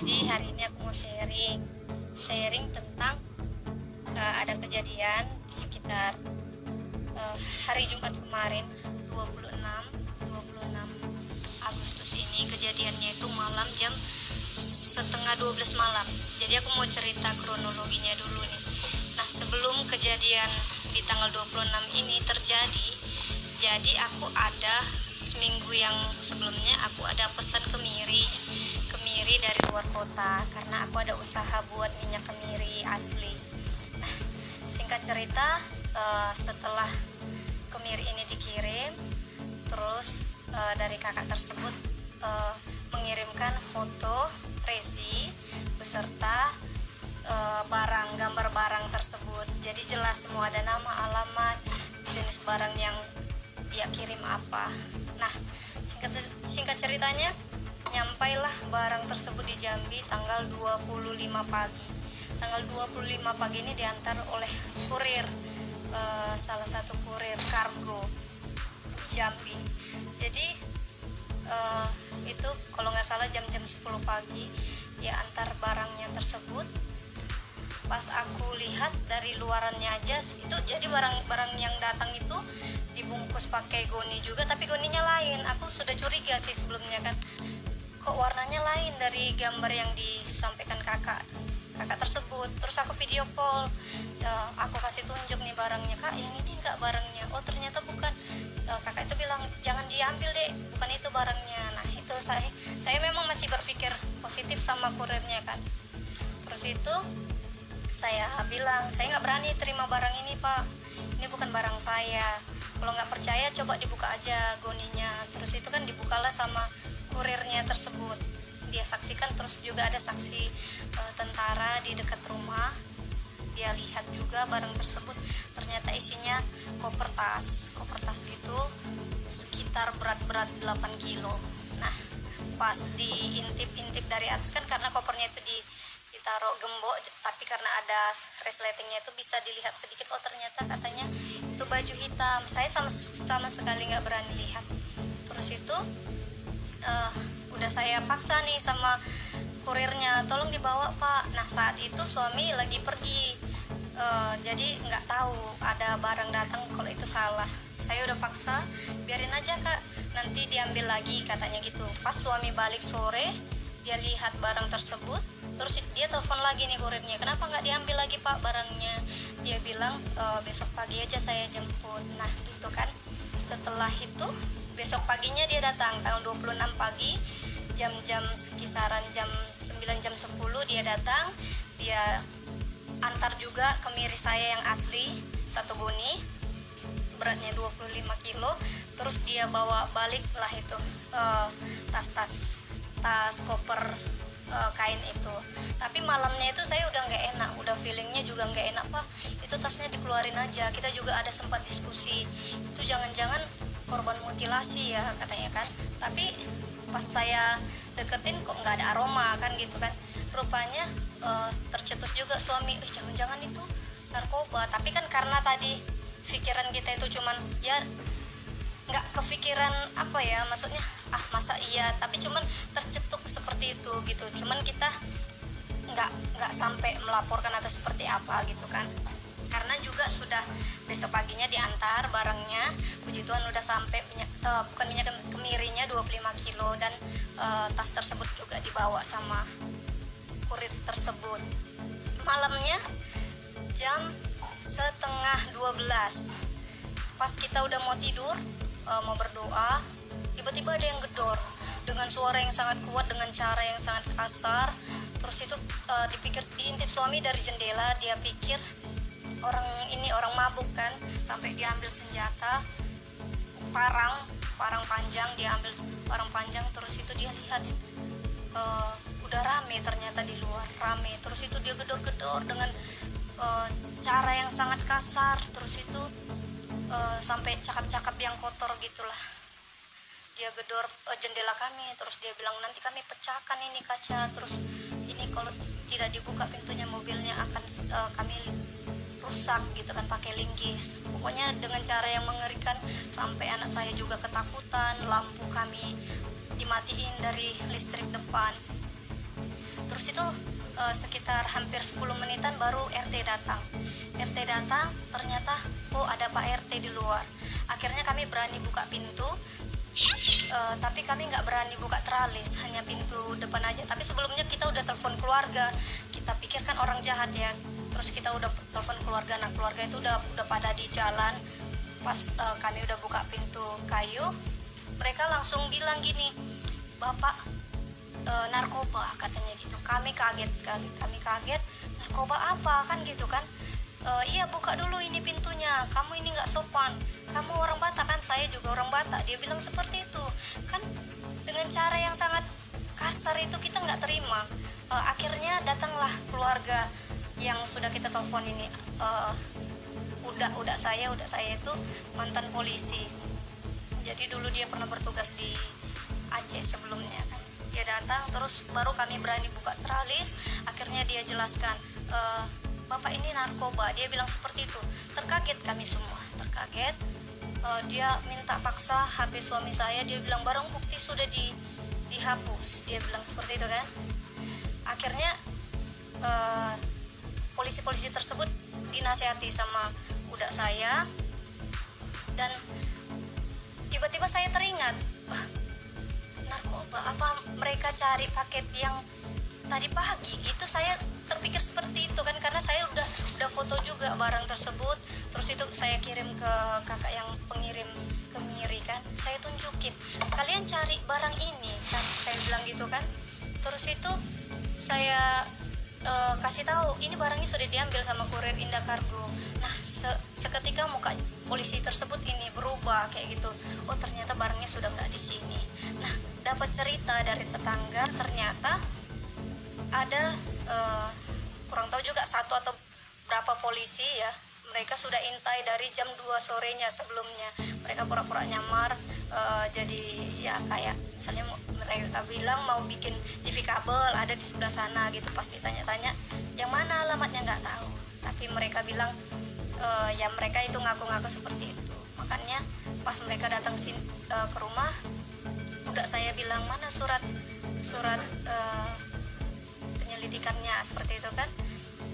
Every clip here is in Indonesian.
Jadi hari ini aku mau sharing tentang ada kejadian sekitar hari Jumat kemarin 26 26 Agustus ini. Kejadiannya itu malam jam setengah 12 malam. Jadi aku mau cerita kronologinya dulu nih. Nah, sebelum kejadian di tanggal 26 ini terjadi, jadi aku ada seminggu yang sebelumnya aku ada pesan kemiri dari luar kota karena aku ada usaha buat minyak kemiri asli. Nah, singkat cerita, setelah kemiri ini dikirim, terus dari kakak tersebut mengirimkan foto resi beserta gambar barang tersebut. Jadi jelas semua, ada nama, alamat, jenis barang yang dia kirim apa. Nah, singkat ceritanya, nyampailah barang tersebut di Jambi tanggal 25 pagi. Tanggal 25 pagi ini diantar oleh kurir, salah satu kurir kargo Jambi. Jadi itu kalau nggak salah jam-jam 10 pagi dia antar barangnya tersebut. Pas aku lihat dari luarannya aja itu, jadi barang-barang yang datang itu dibungkus pakai goni juga, tapi goninya lain. Aku sudah curiga sih sebelumnya kan, kok warnanya lain dari gambar yang disampaikan kakak tersebut. Terus aku video call, aku kasih tunjuk nih barangnya, kak yang ini enggak barangnya. Oh ternyata bukan. Kakak itu bilang jangan diambil deh, bukan itu barangnya. Nah itu saya memang masih berpikir positif sama kurirnya kan. Terus itu saya bilang, saya nggak berani terima barang ini pak, ini bukan barang saya. Kalau nggak percaya coba dibuka aja goninya. Terus itu kan dibukalah sama kurirnya tersebut, dia saksikan. Terus juga ada saksi tentara di dekat rumah, dia lihat juga barang tersebut. Ternyata isinya koper tas gitu, sekitar berat 8 kilo. Nah pas diintip dari atas kan, karena kopernya itu ditaruh gembok, tapi karena ada resletingnya itu bisa dilihat sedikit. Oh ternyata katanya itu baju hitam. Saya sama sekali nggak berani lihat. Terus itu udah saya paksa nih sama kurirnya, tolong dibawa pak. Nah saat itu suami lagi pergi, jadi nggak tahu ada barang datang kalau itu salah. Saya udah paksa, biarin aja kak, nanti diambil lagi katanya gitu. Pas suami balik sore, dia lihat barang tersebut, terus dia telepon lagi nih kurirnya, kenapa nggak diambil lagi pak barangnya. Dia bilang besok pagi aja saya jemput. Nah gitu kan. Setelah itu besok paginya dia datang tanggal 26 pagi, jam-jam kisaran jam 9 jam 10 dia datang. Dia antar juga kemiri saya yang asli satu goni, beratnya 25 kilo. Terus dia bawa balik lah itu tas koper kain itu. Tapi malamnya itu saya udah nggak enak, udah feelingnya juga nggak enak pak, itu tasnya dikeluarin aja. Kita juga ada sempat diskusi, itu jangan-jangan korban mutilasi ya katanya kan. Tapi pas saya deketin kok nggak ada aroma kan gitu kan. Rupanya tercetus juga suami, jangan-jangan itu narkoba. Tapi kan karena tadi pikiran kita itu cuman ya nggak kepikiran apa ya, maksudnya masa iya, tapi cuman tercetuk seperti itu gitu. Cuman kita nggak sampai melaporkan atau seperti apa gitu kan, karena juga sudah besok paginya diantar barangnya. Puji Tuhan udah sampai bukan minyak kemirinya 25 kilo, dan tas tersebut juga dibawa sama kurir tersebut. Malamnya jam setengah 12, pas kita udah mau tidur, mau berdoa, tiba-tiba ada yang gedor dengan suara yang sangat kuat, dengan cara yang sangat kasar. Terus itu diintip suami dari jendela, dia pikir orang mabuk kan, sampai dia ambil senjata, parang panjang, dia ambil parang panjang. Terus itu dia lihat udah rame, ternyata di luar rame. Terus itu dia gedor-gedor dengan cara yang sangat kasar. Terus itu sampai cakap-cakap yang kotor gitulah. Dia gedor jendela kami, terus dia bilang nanti kami pecahkan ini kaca, terus ini kalau tidak dibuka pintunya mobilnya akan kami rusak gitu kan, pakai linggis. Pokoknya dengan cara yang mengerikan, sampai anak saya juga ketakutan. Lampu kami dimatiin dari listrik depan. Terus itu sekitar hampir 10 menitan baru RT datang. Ternyata ada Pak RT di luar. Akhirnya kami berani buka pintu, tapi kami nggak berani buka teralis, hanya pintu depan aja. Tapi sebelumnya kita udah telepon keluarga, kita pikir kan orang jahat ya. Terus kita udah telepon keluarga, nah keluarga itu udah pada di jalan. Pas kami udah buka pintu kayu, mereka langsung bilang gini, "Bapak narkoba," katanya gitu. Kami kaget sekali, narkoba apa kan gitu kan. Iya, buka dulu ini pintunya, kamu ini nggak sopan, kamu orang Batak kan, saya juga orang Batak. Dia bilang seperti itu kan, dengan cara yang sangat kasar itu kita nggak terima. Akhirnya datanglah keluarga yang sudah kita telepon ini. Udah saya itu mantan polisi, jadi dulu dia pernah bertugas di Aceh sebelumnya kan. Dia datang, terus baru kami berani buka teralis. Akhirnya dia jelaskan, "Bapak ini narkoba," dia bilang seperti itu. Terkaget kami semua, dia minta paksa HP suami saya. Dia bilang barang bukti sudah dihapus, dia bilang seperti itu kan. Akhirnya polisi-polisi tersebut dinasihati sama budak saya, dan tiba-tiba saya teringat, narkoba apa mereka cari paket yang tadi pagi gitu. Saya terpikir seperti itu kan, karena saya udah foto juga barang tersebut. Terus itu saya kirim ke kakak yang pengirim kemiri kan, saya tunjukin, "Kalian cari barang ini kan," saya bilang gitu kan. Terus itu saya kasih tahu, ini barangnya sudah diambil sama kurir Indah Kargo. Nah seketika muka polisi tersebut ini berubah kayak gitu. Oh, ternyata barangnya sudah nggak di sini. Nah, dapat cerita dari tetangga, ternyata ada kurang tahu juga satu atau berapa polisi ya, mereka sudah intai dari jam 2 sorenya sebelumnya. Mereka pura-pura nyamar, jadi ya kayak misalnya mereka bilang mau bikin TV kabel ada di sebelah sana gitu. Pas ditanya-tanya yang mana alamatnya nggak tahu, tapi mereka bilang ya mereka itu ngaku-ngaku seperti itu. Makanya pas mereka datang ke rumah, udah saya bilang, "Mana surat penyelidikannya," seperti itu kan.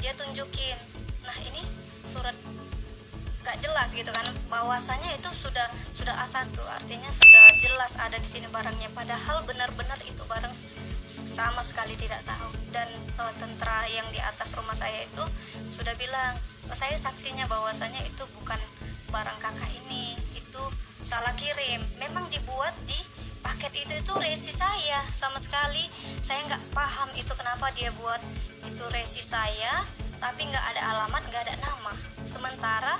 Dia tunjukin, nah ini surat gak jelas gitu kan, bahwasanya itu sudah A1, artinya sudah jelas ada di sini barangnya, padahal benar-benar itu barang sama sekali tidak tahu. Dan tentara yang di atas rumah saya itu sudah bilang, "Saya saksinya bahwasanya itu bukan barang kakak ini, itu salah kirim, memang dibuat di paket itu resi saya, sama sekali saya nggak paham itu kenapa dia buat itu resi saya, tapi nggak ada alamat, nggak ada nama. Sementara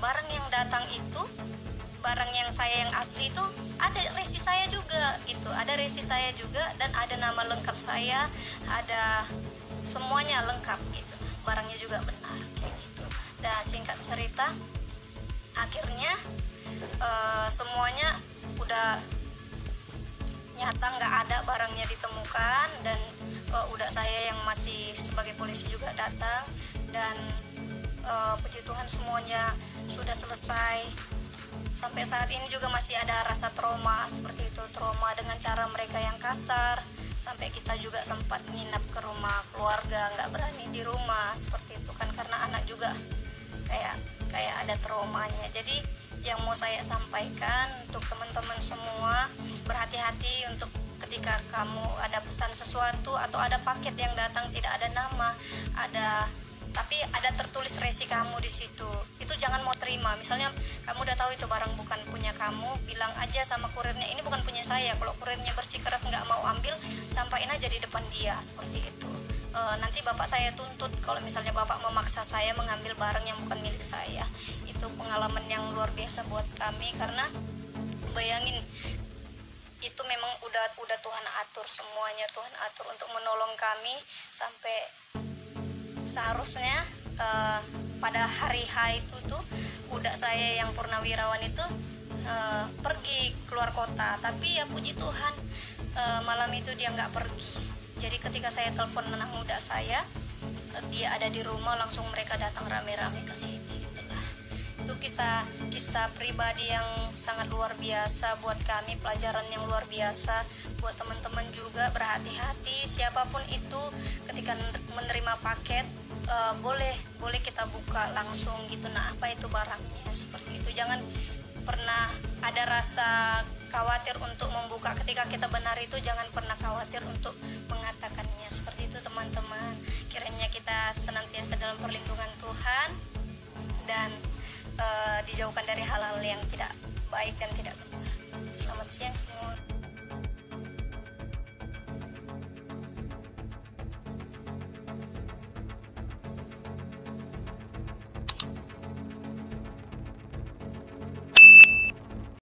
barang yang datang itu, barang yang saya yang asli itu ada resi saya juga gitu, ada resi saya juga, dan ada nama lengkap saya, ada semuanya lengkap gitu, barangnya juga benar kayak gitu." Dan singkat cerita, akhirnya semuanya udah nyata, nggak ada barangnya ditemukan. Dan udah saya yang masih sebagai polisi juga datang, dan puji Tuhan semuanya sudah selesai. Sampai saat ini juga masih ada rasa trauma seperti itu, trauma dengan cara mereka yang kasar. Sampai kita juga sempat nginap ke rumah keluarga, nggak berani di rumah seperti itu kan, karena anak juga kayak ada traumanya. Jadi yang mau saya sampaikan untuk teman-teman semua, berhati-hati untuk ketika kamu ada pesan sesuatu atau ada paket yang datang tidak ada nama, tapi ada tertulis resi kamu di situ, itu jangan mau terima. Misalnya kamu udah tahu itu barang bukan punya kamu, bilang aja sama kurirnya, "Ini bukan punya saya." Kalau kurirnya bersikeras nggak mau ambil, campain aja di depan dia seperti itu. Nanti bapak saya tuntut kalau misalnya bapak memaksa saya mengambil barang yang bukan milik saya. Itu pengalaman yang luar biasa buat kami, karena bayangin itu memang udah Tuhan atur semuanya, Tuhan atur untuk menolong kami. Sampai seharusnya pada hari H itu tuh udah saya yang purnawirawan itu pergi keluar kota, tapi ya puji Tuhan malam itu dia nggak pergi. Jadi ketika saya telepon anak muda saya, dia ada di rumah, langsung mereka datang rame-rame ke sini gitulah. Itu kisah pribadi yang sangat luar biasa buat kami, pelajaran yang luar biasa buat teman-teman juga. Berhati-hati siapapun itu ketika menerima paket, boleh kita buka langsung gitu. Nah, apa itu barangnya, seperti itu. Jangan pernah ada rasa khawatir untuk membuka. Ketika kita benar itu jangan pernah khawatir untuk mengatakannya, seperti itu teman-teman. Kiranya kita senantiasa dalam perlindungan Tuhan dan dijauhkan dari hal-hal yang tidak baik dan tidak benar.